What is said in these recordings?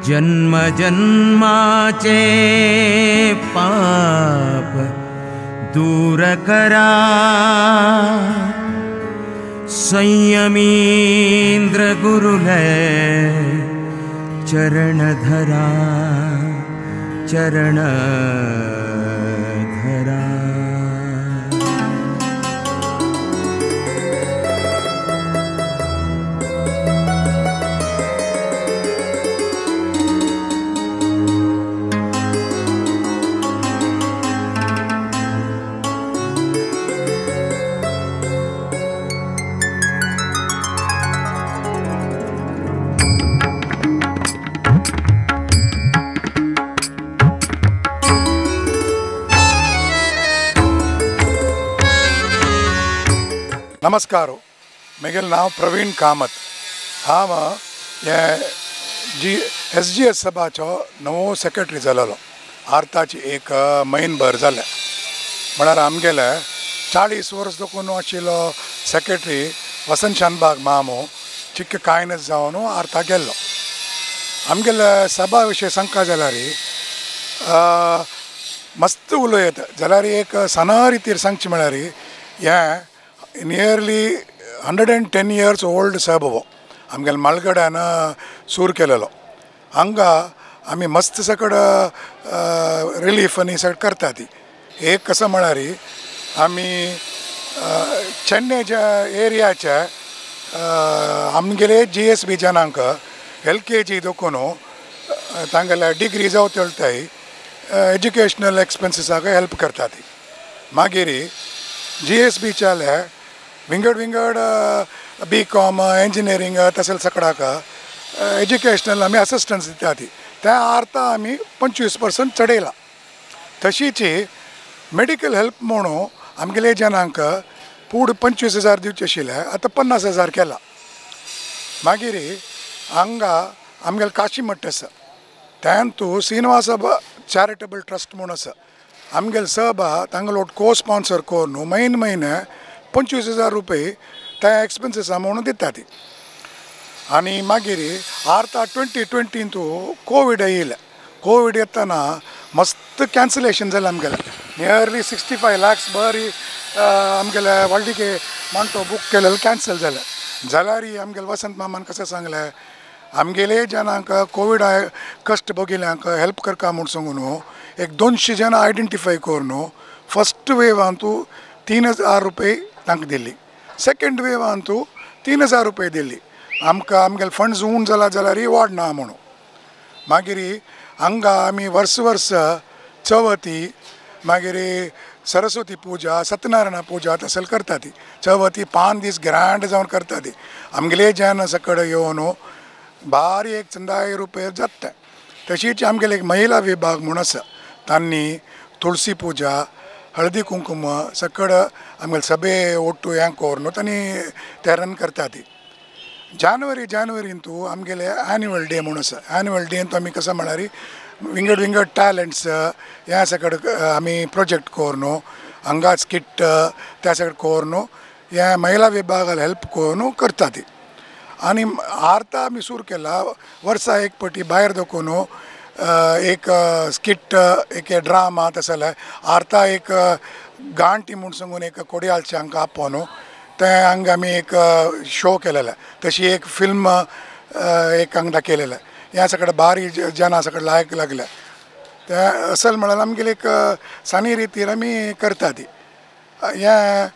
जन्म जन्माचे पाप दूर करा, संयमींद्र गुरुलय चरण धरा, चरण धरा। नमस्कार, म्हगेलें नांव प्रवीण कामत। हांव SGS सभाचो नवो सेक्रेटरी जालोलो। आर्ताची एक म्हयनभर जालें। म्हळ्यार आमगेले 40 वर्स दोकून आशिल्लो सेक्रेटरी वसंत शानबाग मामू चिक्क कायनस जावन आर्ता गेल्लो। आमगेले सभा विशय सांगता जाल्यार मस्त उलयत जाल्यार एक सना रितीर सांगचें म्हळ्यार हें नियरली 110 years ओल्ड सभा आमगेले मालगड्यान सूर केलेलो। हांगा आमी मस्त सकड रिलीफ आनी सकड करता ती। एक कसं म्हळ्यार आमी चेन्नईच्या एरियाच्या आमगेले GSB जनांक LKG दोकून तांगेले डिग्री जावताय एज्युकेशनल एक्सपेन्सिसाक हेल्प करता ती। मागीर GSBच्याले विंगड BCom इंजिनियरिंग तसले सकडाक एज्युकेशनल आमी असिस्टन्स दिता ती। त्या आर्ता आमी 25% चडयला। तशीच मेडिकल हेल्प म्हणून आमगेले जनांक पूड 25,000 दिवचे आशिल्ले, आतां 50,000 केला। मागीर हांगा आमगेले काशी मठ आसा, त्यान श्रीनिवास चॅरिटेबल ट्रस्ट म्हणून आसा। आमगेले सभा तांगेलो को स्पॉन्सर करून म्हयने 25,000 रुपये त्या एक्सपेन्सिसा म्हणून दिता ती। आनी मागीर आर्ता 2020 कोविड येयलें। कोविड येतना मस्त कॅन्सलेशन जालें आमगेलें। नियरली 65 lakhs बरी आमगेले व्हडलीके माणतो बूक केलेलो कॅन्सल जालें। जाल्यार आमगेले वसंत मामान कशें सांगलें, आमगेले जनांक कोविड कश्ट भोगिल्ल्यांक हेल्प करता म्हूण सांगून एक 200 जनां आयडेंटिफाय करून फर्स्ट वेवान 3,000 रुपये तांकां दिल्ली, सेकंड वेवान 3,000 रुपये दिल्ली। आमगेले फंड्स उण जाला जाल्यार वाडना म्हणून। मागीर हांगा आमी वर्स चवथी मागीर सरस्वती पुजा सत्यनारायण पुजा तसले करता ती। चवथी 5 दीस ग्रँड जावन करता ती। आमगेले जन सकड येवन भारी एक 100 रुपये जाता। तशीच आमगेले एक महिला विभाग म्हणून आसा, तांणी तुळशी पुजा हळदी कुंकुम सकड आमगेले सभे ओट्टू हें करून तांणी ते रन करता ती। जानेवारीन आमगेले एन्युअल डे म्हणून आसा। एन्युअल डेन आमी कसं म्हळ्यार विंगड टॅलंट्स ह्या सकड आमी प्रोजेक्ट करून हांगा स्किट त्या सकड करून हे महिला विभागाला हेल्प करून करता ती। आनी आर्ता आमी सूर केला वर्सा एक पटी भायर दोकून एक स्किट एक ड्रामा तसले आर्ता एक गांटी म्हणून सांगून एक कोडयालचे हांकां आपोवन ते हांगा आमी एक शो केलेले। तशी एक फिल्म एक हांगा दाखयलेले। ह्या सकड भारी जना सकड लायक लागले ते असल म्हळ्यार आमगेले एक सानी रितीर आमी करता ती। हें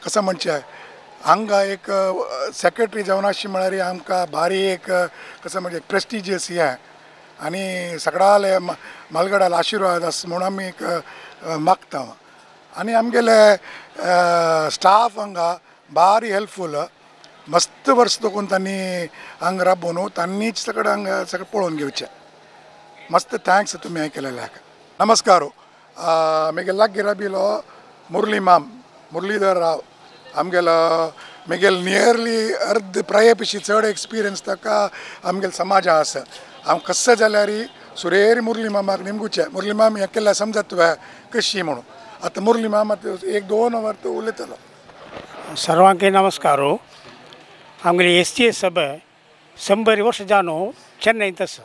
कसं म्हणचें हांगा एक सेक्रेटरी जावन आसची म्हळ्यार आमकां भारी एक कसं म्हणजे प्रेस्टिजियस हें आनी सगळ्याले मालगड्याला आशिर्वाद आसा म्हणून आमी एक मागता। आनी आमगेले स्टाफ हांगा भारी हेल्पफूल मस्त वर्स दोकून तांणी हांगा राबोवन तांनीच सकड हांगा सकड पळोवन घेवचें। मस्त थँक्स तुमी हें केलेल्याक। नमस्कार, म्हगेले लागीं राबिलो मुरलीधर राव आमगेलो म्हगेले नियरली अर्द प्राय पेशी चड एक्सपिरियन्स ताका आमगेले समाजा आसा। हांव कसं जाल्यार सुरेर मुरली मामाक निमगुचे मुरली माम हें केल्यार समजत तुवें कशी म्हणून। आतां मुरली मामा 1-2 वर उलयतलो। सर्वांक नमस्कार। आमगेली SGS सभा 100 वर्ष जावन चेन्नईत आसा।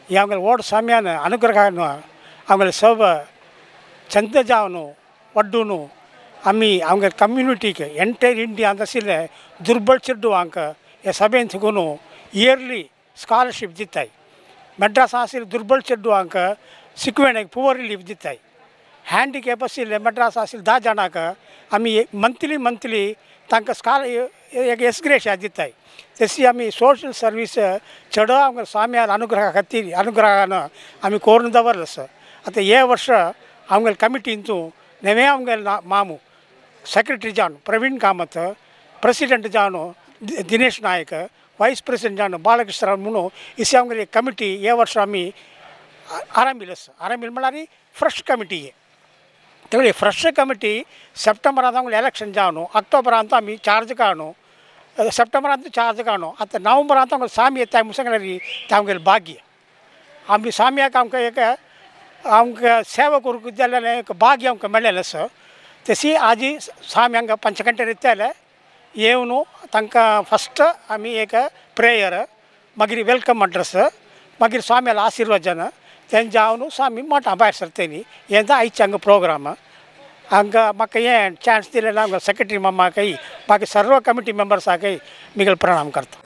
அவங்க ஓடு சாமியான அனுகிரகான்னு அவங்கள சர்வ சந்தஜாவனு வட்டுன்னு அம்மி அவங்க கம்யூனிட்டிக்கு என்டையர் இந்தியா அந்த சில ದುರ್ಬಲ್ ಚಿಡ್ಡುವಾಂಕ ಸಭೆಂತಗೂ ಇಯರ್ಲಿ ಸ್ಕಾಲರ್ಶಿಪ್ ದಿತ್ತಾಯಿ ಮೆಡ್ರಾಸ್ ಆಸಿಲ್ ದುರ್ಬಲ್ ಚಿಡ್ಡುವಾಂಕ ಸಿಕ್ವೇಣೆಗೆ ಪುವರ್ ರಿಲೀಫ್ ದಿತ್ತಾಯಿ ಹ್ಯಾಂಡಿಕ್ಯಾಪ್ ಅಸಿಲ್ ಮೆಡ್ರಾಸ್ ಆಸಿಲ್ ದಾ ಜಾಣಾಕ ಆಮಿ ಮಂತ್ಲಿ तांक स्काल एक एस्ग्रेशा दिताय तशी आमी सोशल सर्वीस चढ आमकां स्वाम्यार अनुग्रह खातीर अनुग्रहान आमी कोरून दवरला सर आतां हे वर्ष आमगेल कमिटींतू नेवे आमगेल मामू सेक्रेटरी जावन प्रवीण कामत प्रेसिडेंट जावन दिनेश नायक वायस प्रेसिडेंट जावन बालकृष्ण म्हणून इसी आमगेली कमिटी हे वर्ष आमी आरंभिला सर आरंभिला म्हळ्यार फ्रेश कमिटी तेवढी फ्रेश कमिटी सप्टेंबरांत आमगेलें इलेक्शन जावन अक्टोबरांत आमी चार्ज काडून सप्टेंबरांत चार्ज काडून आतां नवंबरांत आमकां सामी येता मुसंगल्यार तें आमगेलें भाग्य आमी साम्याक आमकां सेवा करूंक जाल्यार एक भाग्य आमकां मेळ्ळेलें सर तशी आजी सामी हांगा पंचकंठेर येताले येवन तांकां फस्ट आमी एक प्रेयर मागीर वेलकम अड्रेस मागीर स्वाम्याल आशिर्वचन तें जावन स्वामी मोठा भायर सरतली हें आयचें हांगा प्रोग्राम हांगा म्हाका हें चान्स दिलें हांगा सेक्रेटरी मामाकय बाकी सर्व कमिटी मेंबर्साकय मिगल प्रणाम करता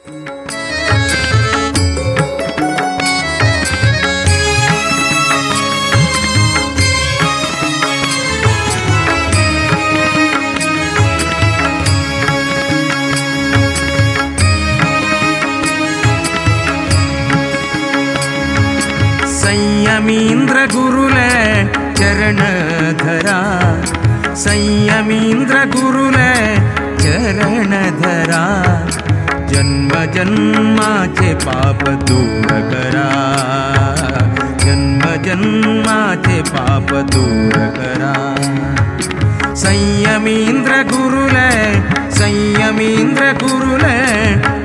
संयमींद्र गुरुले चरण धरा संयमींद्र गुरुले चरण धरा जन्म जन्माचे पाप दूर करा जन्म जन्माचे पाप दूर करा संयमींद्र गुरुले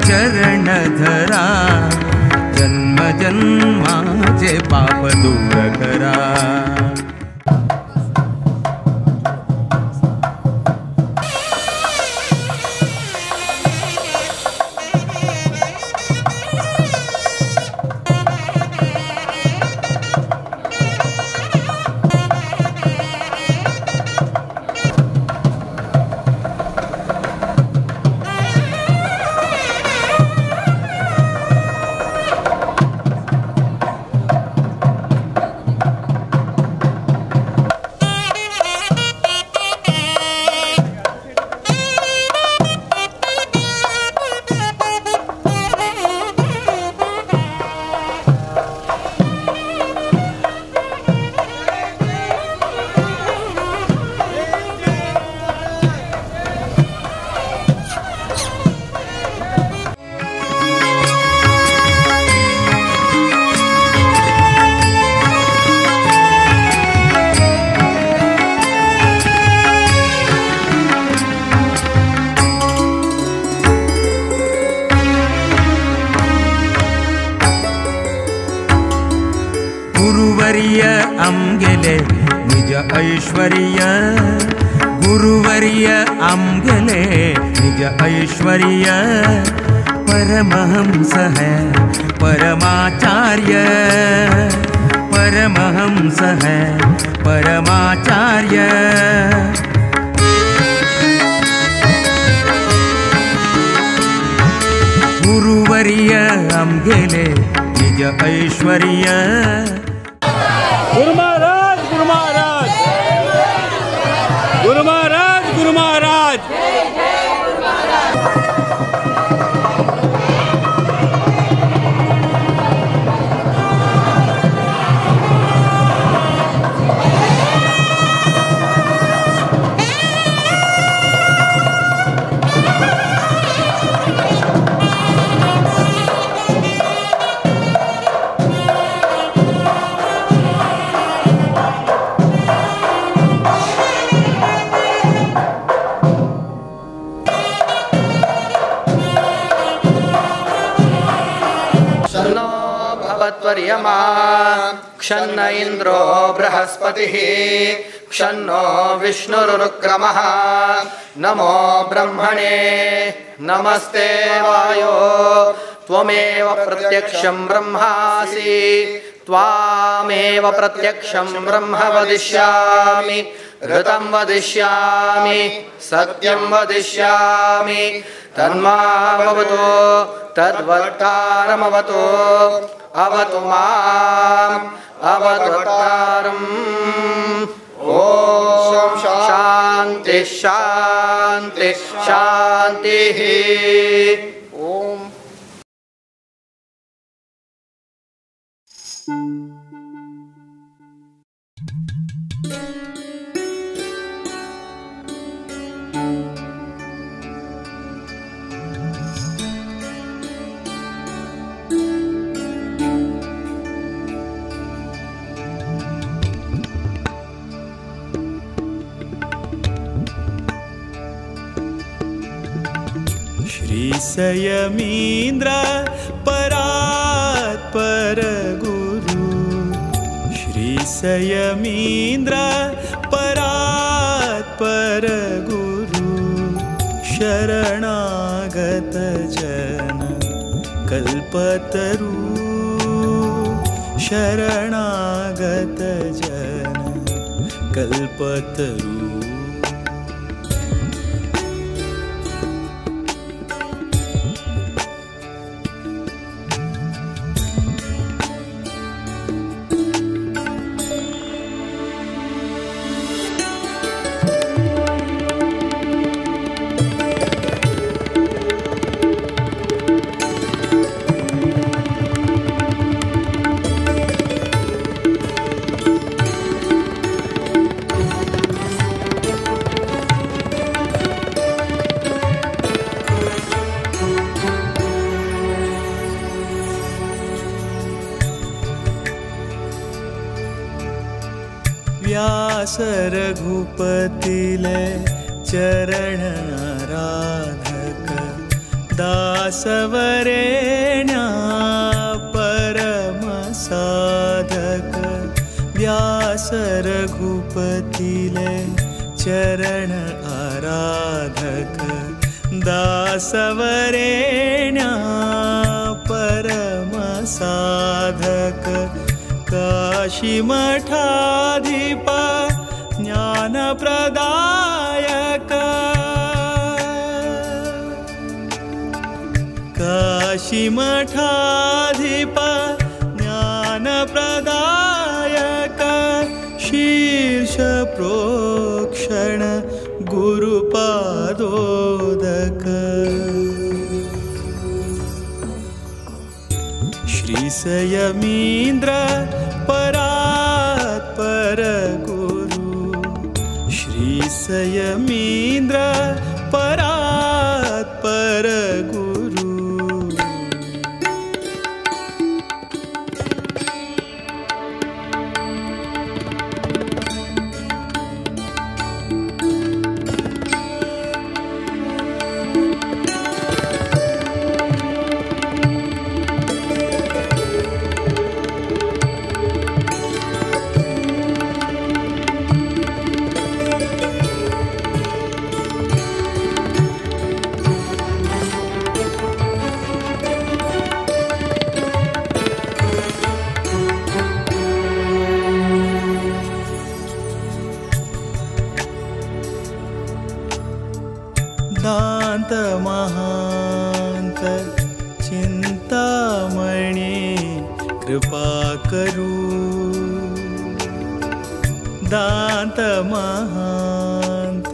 चरण धरा जन्म जन्माचे पाप दूर करा गुरुवर्य आमगेले निज ऐश्वर्य गुरुवर्य आमगेले निज ऐश्वर्य परमहंस है परमाचार्य परमहंस है परमाचार्य गुरुवर्य आमगेले निज ऐश्वर्य गुरु महाराज गुरु महाराज गुरु महाराज गुरु महाराज त्वर्यमा क्षन्न इंद्रो बृहस्पतिः क्षन्नो विष्णुरुक्रमः नमो ब्रह्मणे नमस्ते वायो त्वमेव प्रत्यक्षं ब्रह्मासि त्वामेव प्रत्यक्षं ब्रह्म वदिष्यामि ऋतं वदिष्यामि सत्यं वदिष्यामि तन्मामवतु तद्वक्तारमवतु अवतु माम् अवतारम्। ओम शांति शांति शांति। ओम संयमीन्द्र परात्पर गुरु श्री संयमीन्द्र परात्पर गुरु शरणागत जन कल्पतरु शरणागत जन कल्पतरु। व्यास रघुपतिले चरण आराधक दासवरेण्या परम साधक व्यास रघुपतिले चरण आराधक दासवरेण्या परम साधक काशी मठाधिप ज्ञान प्रदायक काशी मठाधिप ज्ञान प्रदायक शीर्ष प्रोक्षण गुरुपादोदक श्री संयमीन्द्र परात्पर गुरु श्री संयमीन्द्र परात्पर गुरु। दांत महांत चिंतामणि कृपा करू दांत महांत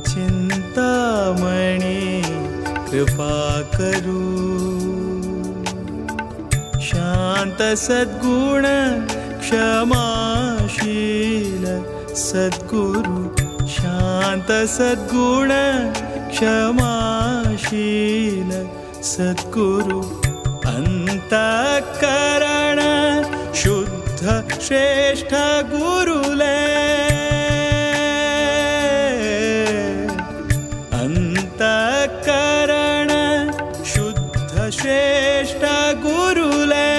चिंतामणि कृपा करू शांत सद्गुण क्षमाशील सद्गुरु शांत सद्गुण क्षमाशील सद्गुरु अंतःकरण शुद्ध श्रेष्ठ गुरुले अंतःकरण शुद्ध श्रेष्ठ गुरुले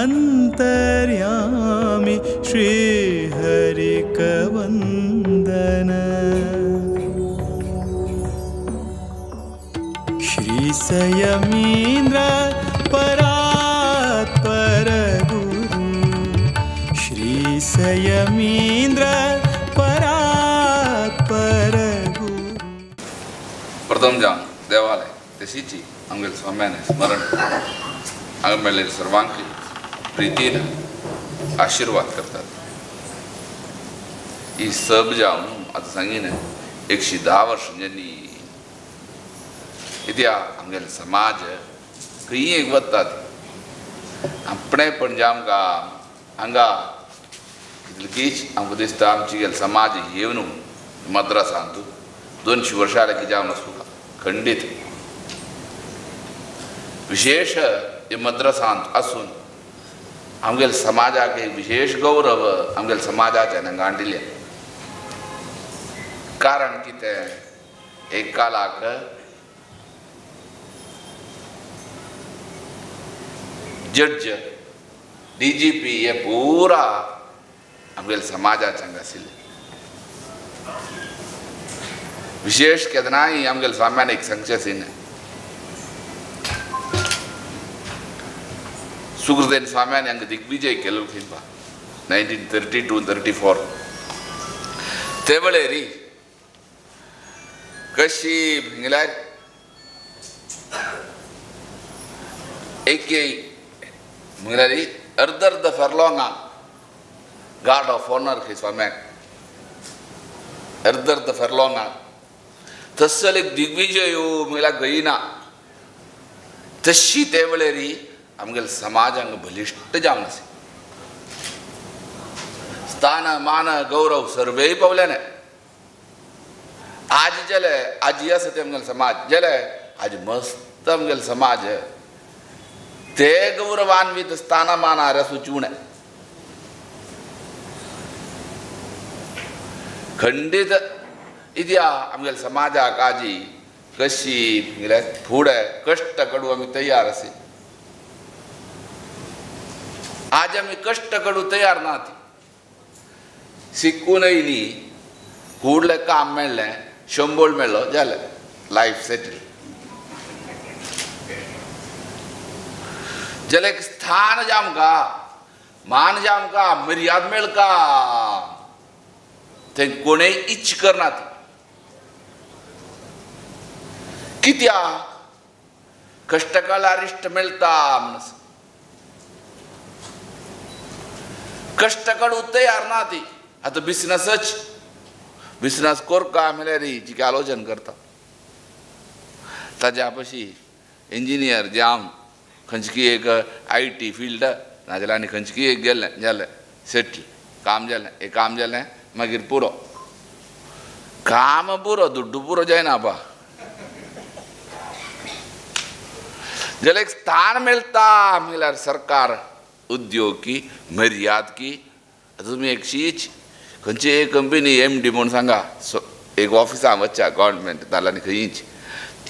अंतर्यामी श्री हरि कवंदन श्री संयमीन्द्र परात्पर गुरु संयमींद्र परात्पर गुरु. प्रथम जावन देवालय तशीची आमगेले स्वाम्याने स्मरण हांगा मेळिल्ल्या सर्वांक प्रितीन आशीर्वाद करतात. ही सब जावन आतां सांगीन 110 वर्सां जाली. कित्याक आमगेलो समाज खंय एक वतात आपणेपण जे आमकां हांगा कितलींच आमकां दिसता आमची गेलो समाज येवन मद्रासांत 200 वर्सां जाल्यार कितें जावन आसूं खंडीत विशेष हे मद्रासांत आसून आमगेल्या समाजाक एक विशेष गौरव आमगेल्या समाजाच्या हांगा दिले. कारण कितें एक कालाक जड्ज DGP हे पुरा आमगेल्या समाजाचे हांगा आशिल्ले. विशेष केदनाय आमगेल्या स्वाम्यान एक सांगचें सीन सुखदेव स्वाम्यान हांगा दिग्विजय केलो खंय 1932-34 ते वेळेर कशी म्हळ्यार एक म्हळ्यार अर्द फर्लॉंगा गार्ड ऑफ ऑनर खंय स्वाम्याक अर्द फर्लॉंगा तसल एक दिग्विजय म्हळ्यार गयना तशी ते वेळेर आमगेलो समाज हांगा बलिश्ट जावन आसा. स्थान मान गौरव सर्वेय पावल्यान आज जाले आजी आसा ते आमगेलो समाज जाले आज मस्त आमगेलो समाज ते गौरवान्वित स्थानमानार आसूंच उणे. खंडीत इत्या आमगेल्या समाजाक आजी कशी म्हळ्यार फुडें कश्ट करूं आमी तयार आसा. आज आमी कश्ट करूं तयार नात. शिकून येयली फुडलें काम मेळ्ळें 100 मेळ्ळो जालें लायफ सेटल. जाल्यार एक स्थान जे आमकां मान जे आमकां मर्याद मेळका तें कोणेय इच्छ करनात. कित्याक कश्टकालार इश्ट मेळटा म्हणून कश्ट करूं तयार ना ती. आतां बिझनस करता म्हळ्यार जी आलोचन करता ताज्या पशी इंजिनियर जावन खंयची एक IT फील्ड नाजाल्यार आनी खंयची एक गेलें जालें सेटल काम जालें. एक काम जालें मागीर पुरो काम पुरो दुड्डू पुरो जायना बा. जाल्यार एक स्थान मेळटा म्हळ्यार सरकार उद्योग की मर्याद की. तुमी एक शीच खंयची एक कंपनी MD म्हणून सांगा एक ऑफिसान वच्चा गव्हर्मेंट नाल्यार खंयच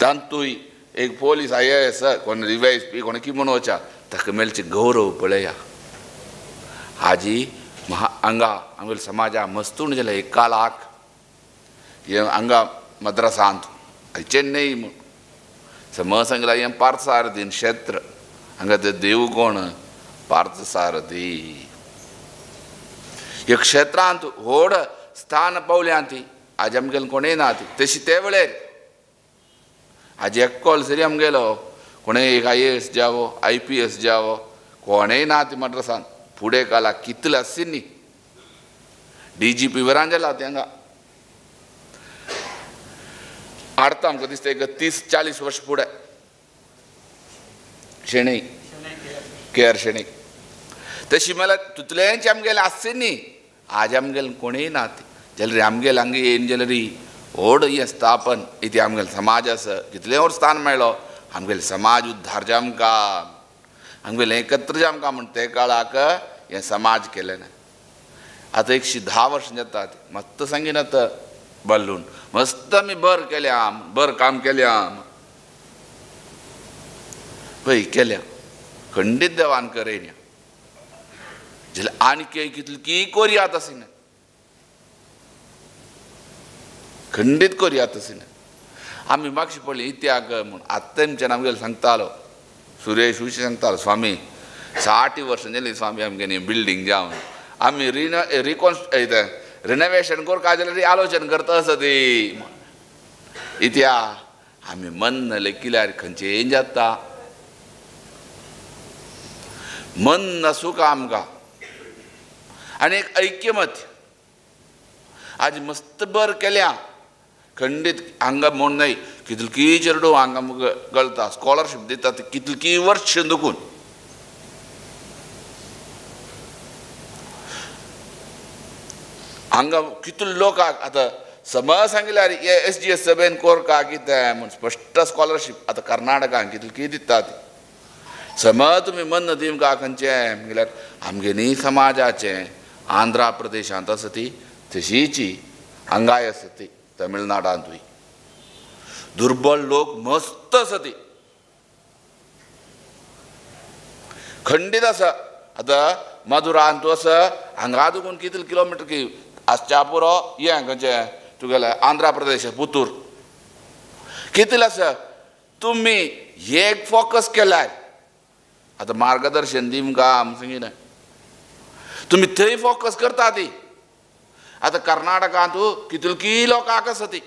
तांतूय एक पोलीस IAS कोण DYSP कोण कितें म्हणून वचा ताका मेळचे गौरव पळया. हाजी हांगा आमगेल्या समाजा मस्तूण जाल्यार एक कालाक हे हांगा मद्रासांत चेन्नई म्हूण सांगला हें पार्थसारथीन क्षेत्र हांगा ते देव कोण पार्थसारथी. ह्या क्षेत्रांत व्हड स्थान पावल्या ती आज आमगेलो कोणेय ना ती. तशी ते वेळेर आज एकलो सरी आमगेलो कोणेय एक IAS जावो IPS जावो कोणेय ना ती मद्रासांत. फुडें कालाक कितले आसची न्ही DGP वरान जाला हांगा हाडटा आमकां दिसता एक 30-40 वर्स फुडें शेणै KR शेणै. तशी म्हळ्यार तितलेंच आमगेलें आसची न्ही आज आमगेलें कोणेय ना ती. जाल्यार आमगेलें हांगा येवन जाल्यार व्हड हें स्थापन इथे आमगेलो समाज आसा कितलें व्हड स्थान मेळ्ळो. आमगेलो समाज उद्धार जे आमकां आमगेलें एकत्र जे आमकां म्हण ते काळाक हें समाज केलें ना. आतां 110 वर्सां जातात मस्त सांगीन आतां बल्लून मस्त आमी बर काम केल्या पळय केल्या खंडीत देवान करेन जाल्यार आनी कितली कोरयात आसना खंडीत कोरयात आसना. आमी मागशी पडली इत्याग म्हूण आतां तेमच्यान आमगेलो सांगतालो सुरेश उशी सांगतालो स्वामी 60 वर्सां जालीं स्वामी आमगेली बिल्डींग जावन आम्ही रिनोवेशन करून काय जाल्यार आलोचन करता आसती इत्या आम्ही मन लेकिल्यार खंयचेय जाता मन नसूं आमकां आनी एक ऐक्यमत आज मस्त बर केल्या खंडीत हांगा म्हूण न्हय कितलकी चेडू हांगा गळटा स्कॉलरशीप दितात कितलकी वर्ष दुखून हांगा कितले लोकांक आतां समज सांगिल्यार SGS सभेन कोरका कितें म्हूण स्पश्ट स्कॉलरशीप आतां कर्नाटकान कितलकी दितात समज तुमी मन दिवंक खंयचें म्हळ्यार आमगेनी समाजाचें आंध्रा प्रदेशांत आसा ती तशीची हांगाय आसा ती तमिळनाडांतूय दुर्बळ लोक मस्त आसा ती खंडीत आसा आतां मधुरान तूं आसा हांगा देखून कितले किलोमिटर की आसच्या पुरो हें खंयचें तुगेलें आंध्रा प्रदेश पुतूर कितले आसा तुमी एक फोकस केल्यार आतां मार्गदर्शन दिवंका सांगिना तुमी थंय फोकस करता ती आतां कर्नाटकांत कितलकी लोकांक आसा ती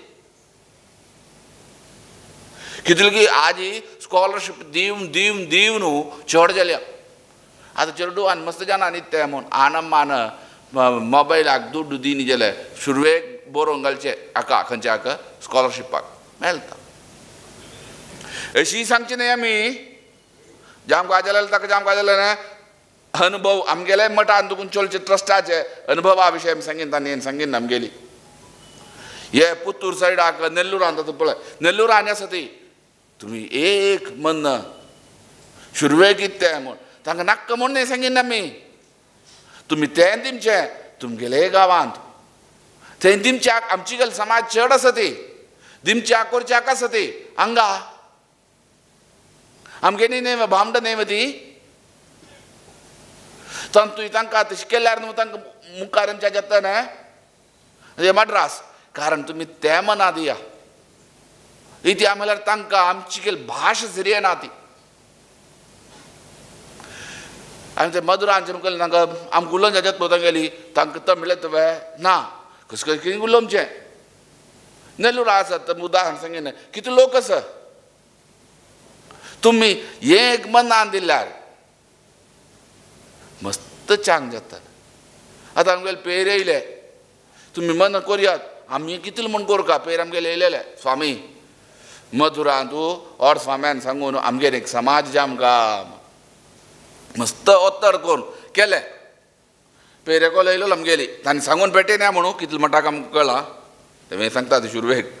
कितलकी आजी स्कॉलरशीप दिवन न्हू चड जाल्या आतां चेडू आनी मस्त जाणा न्ही ते म्हूण आनमान मोबायलाक दुड्ड दिनी जाल्यार सुरवेक बरोवंक घालचें हाका खंयच्या हाका स्कॉलरशिपाक मेळटा अशी सांगची न्हय आमी जाम काय जाल्यार ताका जाम काय जाल्यार अनुभव आमगेले मठान दुखून चलचे ट्रस्टाचे अनुभवा विशय सांगीन तांणी सांगीन आमगेली हे पुत्तूर सायडाक नेल्लूरांत आतां पळय नेल्लूरांनी आसा ती तुमी एक मन शुरवे कितें म्हूण तांकां नाक्क म्हूण न्हय सांगीन आमी तुमी तें दिमचें तुमगेले गांवांत थंय दिमच्याक आमची गेल समाज चड आसा ती दिमच्याक करच्याक आसा ती हांगा आमगेनी न्हय भामड न्हय ती तुवें तांकां तशें केल्यार न्हू तांकां मुखार आमच्या येता न्हय मद्रास कारण तुमी तें मना दिया इत्या म्हळ्यार तांकां आमची गेल भाश सरी येना ती आनी ते मधुरांचे मुखार तांकां आमकां उलोवंक जायत पळय तांगेली तांकां तमिळ तुवें ना कशें कशें उलोवचें नेल्लूरा आसात उदाहरण सांगीन कितले लोक आसा तुमी एक मनान दिल्यार मस्त चांग जाता आतां आमगेले पेर येयले तुमी मन करयात आमी कितले म्हूण कोरका पेर आमगेले येयलेले स्वामी मधुरान तूं और स्वाम्यान सांगून आमगेर एक समाज जे आमकां मस्त उत्तर करून केलें पेरेको येयलो आमगेली तांणी सांगून पेटयना म्हणून कितले म्हणटाक आमकां कळ्ळां तें सांगता ती शुरवेक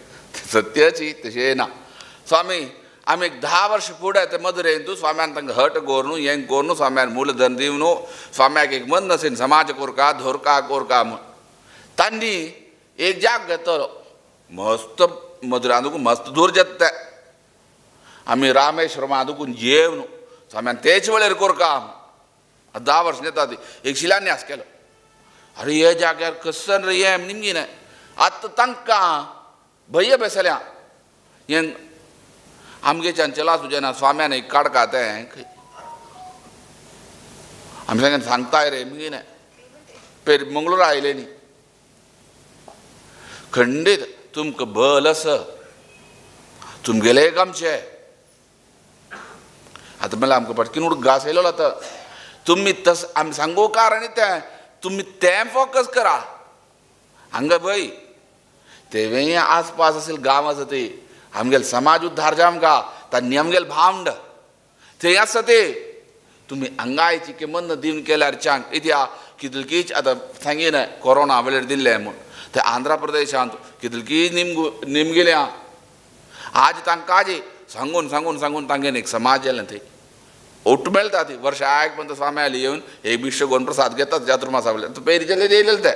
सत्याची तशें ना स्वामी आमी एक 10 वर्ष फुडें ते मधुरेन तूं स्वाम्यान तांकां हट कोर न्हू हें कोर न्हू स्वाम्यान मूलधन दिव न्हू स्वाम्याक एक मन नसेन समाज कोरका धोरका कोरका म्हूण तांणी एक जाग घेतलो मस्त मधुरान देखून मस्त दूर जेत आमी रामेश्वरमा देखून येव न्हू स्वाम्यान तेच वेळेर कोरका 10 वर्ष येता ती एक शिलान्यास केलो अरे हे जाग्यार कसन रे हें निमगी न्हय आतां तांकां भय बेसल्या हें आमगेच्यान चला तुजें ना स्वाम्यान एक काडका तें आमी सांगताय रे मुगी न्हय पेर मंगळूरा आयले न्ही खंडीत तुमकां भल आसा तुमगेले आमचे आतां म्हणल्यार आमकां पटकीन उडक घास येयलो आतां तुमी तस आमी सांगू कारण तें तुमी तें फोकस करा हांगा भय तेवेय आसपास असेल गांव आसा ती आमगेले समाज उद्धार जे आमकां तांणी आमगेले भावंड थंय आसा ते तुमी हांगायची किंमत दिवन केल्यार चांग इत्या कितलकीच आतां सांगीन कोरोना वेळेर दिल्लें म्हूण ते आंध्र प्रदेशांत कितलकी निमगेल्या आज तांकां आजी सांगून सांगून सांगून तांगेन एक समाज जालें थंय ओट मेळटा ती वर्षा आयक पर्यंत स्वाम्याली येवन एक बिश्य गोवन प्रसाद घेतात चातुर्मासा वयल्यान पयलीं जाल्यार येयलेले ते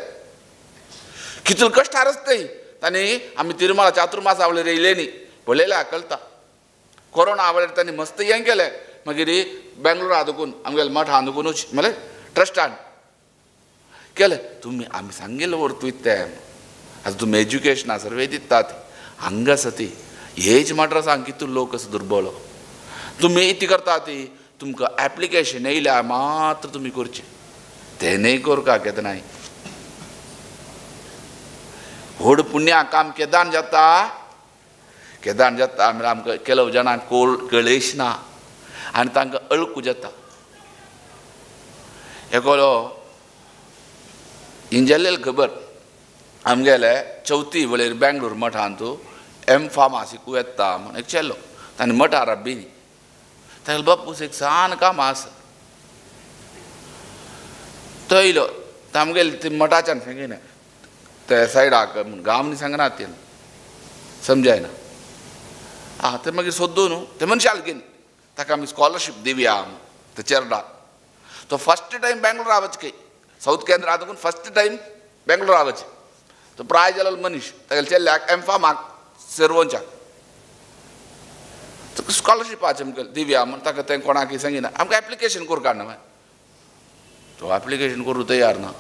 कितले कश्टार आसता तांणी आमी तिरुमला चातुर्मासा वयल्यार येयले न्ही पळयल्या कळटा कोरोना वेळेर तांणी मस्त हें केलें मागीर बेंगलोरा देखून आमगेले मठान देखूनच म्हळ्यार ट्रस्टान केलें तुमी आमी सांगिल्लें व्हर तें आतां तुमी एज्युकेशना सर्वे दितात हांगा आसा ती हेज मद्रासान कितले लोक आसा दुर्बळ तुमी इती करता ती तुमकां एप्लिकेशन येयल्यार मात्र तुमी करचें ते नाही करू का केद नाही व्हड पुण्या काम केदान जाता म्हळ्यार आमकां केलो जाणांक कळेश ना आनी तांकां अळकू जाता एकोलो इंजेल्लेल खबर आमगेले चवथी वळेर बेंगलोर मठांत एम फार्मासिकू येता म्हूण एक चेल्लो ताणें मठार बिनी ताका बापूस एक सान काम आसा तो येयलो आमगेले ते मठाच्यान सांगिना ते सायडाक म्हूण गांव न्ही सांगनात तें समजायना ते मागीर सोदून न्हू ते मनशाल घेन ताका आमी स्कॉलरशीप दिवया ते चेरडा तो फर्स्ट टायम बेंगलोर रावचे साऊथ केंद्र आतां फर्स्ट टायम बेंगलोर रावचे तो प्राय जालो मनीस तागेले चेल्ल्याक एमफामाक सर्वोंच्याक स्कॉलरशिपाचें आमकां दिवया म्हूण ताका तें कोणाकय सांगिना आमकां एप्लिकेशन करूं काडना मागीर तो एप्लिकेशन करूं तयार ना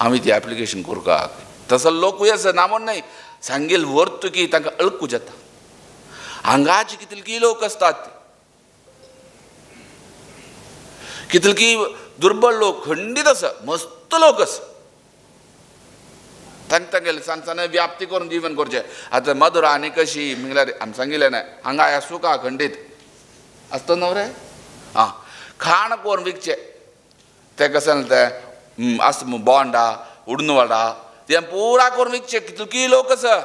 आमी ती एप्लिकेशन करूं का तसो लोकूय आसा ना म्हूण न्हय सांगेल व्हरत की तांकां अळकू जाता हांगाचे कितलकी लोक असतात कितलकी दुर्बळ लोक खंडीत आसा मस्त लोक आसा तांगेले सान व्याप्ती करून जीवन करचें आतां मधुरा आनी कशी म्हळ्यार आमी सांगिल्लें न्हय हांगा आसूं का खंडीत आसता न्हू रे खाण करून विकचें ते कशें तें आस बोंडा उडनवडा तें पुरा करून विकचें कितलकी लोक आसा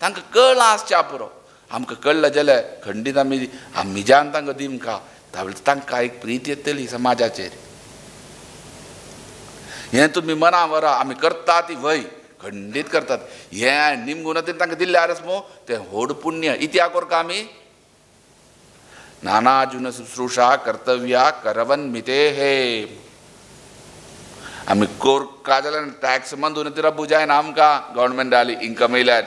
तांकां कळ्ळां आसच्या पुरो आमकां कळ्ळें जाल्यार खंडीत आमी जान तांकां दिमका तांकां एक प्रीती येतली समाजाचेर हें तुमी मना व्हरा आमी करता ती वय खंडीत करतात हें निमगुणतीन तांकां दिल्यारच मो तें व्हड पुण्य इत्या करता आमी नानाजून शुश्रूषा कर्तव्या करवन मिते हे आमी कोरका जाल्यार टॅक्स मंदून ती रब्बू जायना आमकां गव्हर्मेंट जाली इन्कम येयल्यार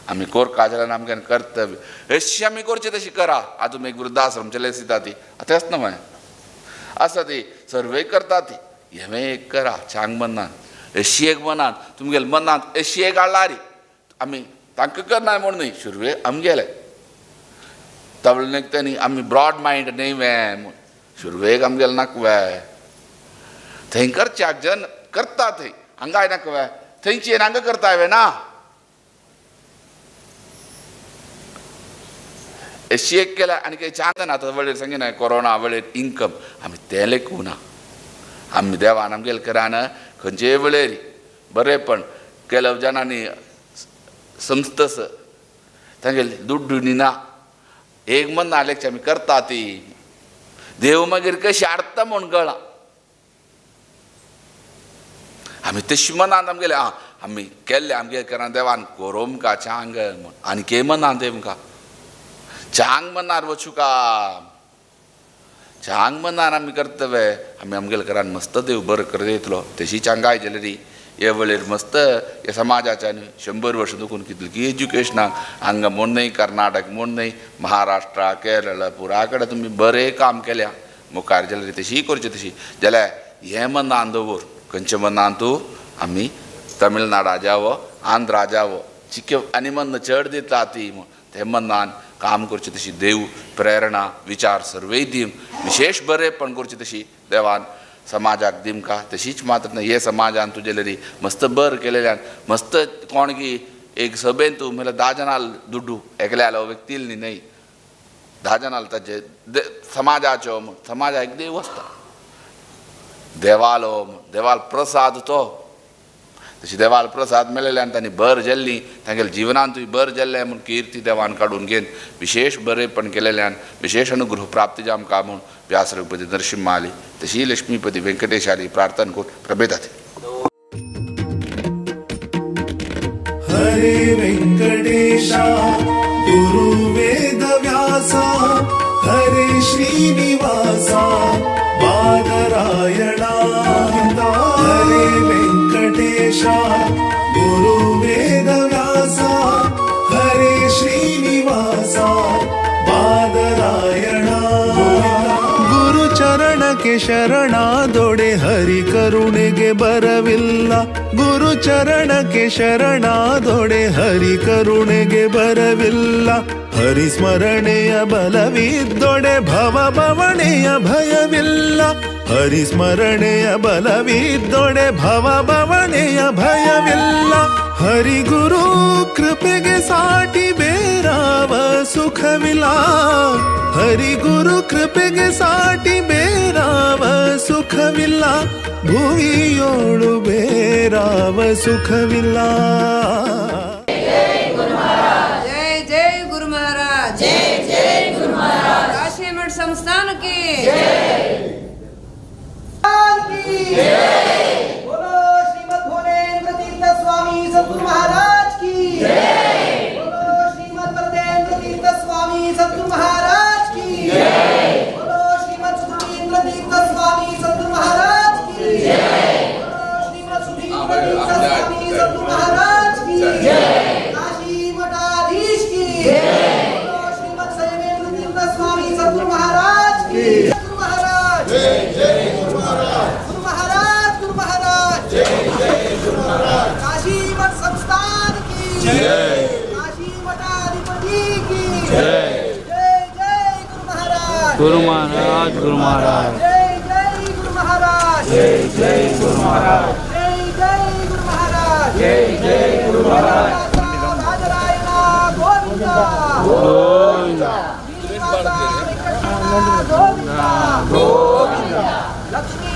आमी कोरका जाल्यार आमगेलें कर्तव्य अशी आमी करची तशी करा आतां तुमी एक वृद्धाश्रम चलयत दिता ती आतां आसना माय आसा ती सर्वे करता ती हें एक करा चांग मनान अशी एक मनान तुमगेले मनांत अशी एक हाडला रे आमी तांकां करना म्हूण न्हय सुरवे आमगेले तवळणेक ते न्ही आमी ब्रॉड मायंड न्हय वें म्हूण सुरवेक आमगेले नाका वे थंय करच्याक जन करता थंय हांगा नाका वे थंयची हांगा करता हांवें ना अशी एक केल्या आनी काही चांगलं ना आतां वळेर सांगिना कोरोना वळेर इन्कम आमी तें लेखूं ना आमी देवान आमगेले करान खंयचेय वेळेर बरेंपण केलो जाणांनी संस्थस तांगेले दुड्डू ना एक मन नाल्याची आमी करता ती देव मागीर कशी हाडटा म्हूण कळ्ळां आमी तशी मनांत आमगेले आमी केल्ले आमगे करा देवान कोरोम का चांग म्हूण आनी के मनांत तेमकां चांग मनार वचूं का चांग मनार आमी कर्तव्य आमी आमगेले घरान मस्त देव बरें कर येतलो तशी चांगाय जाल्यार हे वेळेर मस्त हे समाजाच्यान 100 वर्सां दुखून कितली एज्युकेशनाक हांगा म्हूण न्हय कर्नाटक म्हूण न्हय महाराष्ट्रा केरळ पुरा कडेन तुमी बरें काम केल्या मुखार जाल्यार तशी करची तशी जाल्यार हें मनान दवर खंयच्या मनान तूं आमी तमिळनाडा जावो आंध्रा जावो चिके आनी मन चड दिता ती म्हूण ते मनान काम करची तशी देव प्रेरणा विचार सर्वय दिम विशेष बरेंपण करची तशी देवान समाजाक दिमका तशीच मात्र न्हय हे समाजान तुजे लेरी मस्त बर केलेल्यान मस्त कोण की एक सभेन तूं म्हळ्यार 10 जनाल दुड्डू एकल्यालो व्यक्तील न्हय 10 जनाल ताचे समाजाच्यो म्हूण समाजा एक देव आसता देवालो देवाल प्रसाद तो तशी देवाल प्रसाद मेळिल्ल्यान तांणी बर जेल्ली तांगेले जिवनांतूय बर जेल्लें म्हूण किर्ती देवान काडून घेवन विशेष बरेंपण केलेल्यान विशेष अनुग्रह प्राप्ती जावं म्हूण व्यासरघुपती नरसिंहाली तशी लक्ष्मीपती व्यंकटेशाली प्रार्थना करून प्रभेतात हरे व्यंकटेशा गुरु वेद व्यासा हरे श्रीनिवासा बादरायणा हरे व्यंकटेशा गुरु वेद व्यासा हरे श्रीनिवासा बादरायणा ಗುರುಚರಣಕ್ಕೆ ಶರಣಾದೊಡೆ ಹರಿ ಕರುಣೆಗೆ ಬರವಿಲ್ಲ ಗುರುಚರಣಕ್ಕೆ ಶರಣಾದೊಡೆ ಹರಿ ಕರುಣೆಗೆ ಬರವಿಲ್ಲ ಹರಿಸ್ಮರಣೆಯ ಬಲವಿದ್ದೊಡೆ ಭವ ಭವಣೆಯ ಭಯವಿಲ್ಲ ಹರಿಸ್ಮರಣೆಯ ಬಲವಿದ್ದೊಡೆ ಭವ ಬವಣೆಯ ಭಯವಿಲ್ಲ. ಹರಿಗುರು ಕೃಪೆಗೆ ಸಾಟಿ ಬೇರಾವ ಸುಖವಿಲ್ಲ. ಹರಿಗುರು ಕೃಪೆಗೆ ಸಾಟಿ ಬೇರಾವ ಸುಖವಿಲ್ಲ. ಭುವಿಯೋಳು ಬೇರಾವ ಸುಖವಿಲ್ಲ. काशी मठ संस्थान की बोलो श्रीमद् भोलेन्द्र तीर्थ स्वामी सद्गुरु महाराज की बोलो श्रीमद् वरदेन्द्र तीर्थ स्वामी सद्गुरु महाराज की बोलो श्रीमद् सुधीन्द्र तीर्थ स्वामी सद्गुरु महाराज की बोलो श्रीमद् सुधीन्द्र तीर्थ स्वामी सद्गुरु महाराज की काशी मठाधीश की बोलो श्रीमद् शैलेन्द्र तीर्थ स्वामी सद्गुरु महाराज की गुरु महाराज जय जय गुरु महाराज गुरु महाराज जय जय गुरु महाराज काशी मठ संस्थान की जय काशी मठाधिपति की जय जय जय गुरु महाराज गुरु महाराज गुरु महाराज जय जय गुरु महाराज जय जय गुरु महाराज जय जय गुरु महाराज जय जय गुरु महाराज राजरायण गोविंदा गोविंदा गोविंदा गोविंदा लक्ष्मी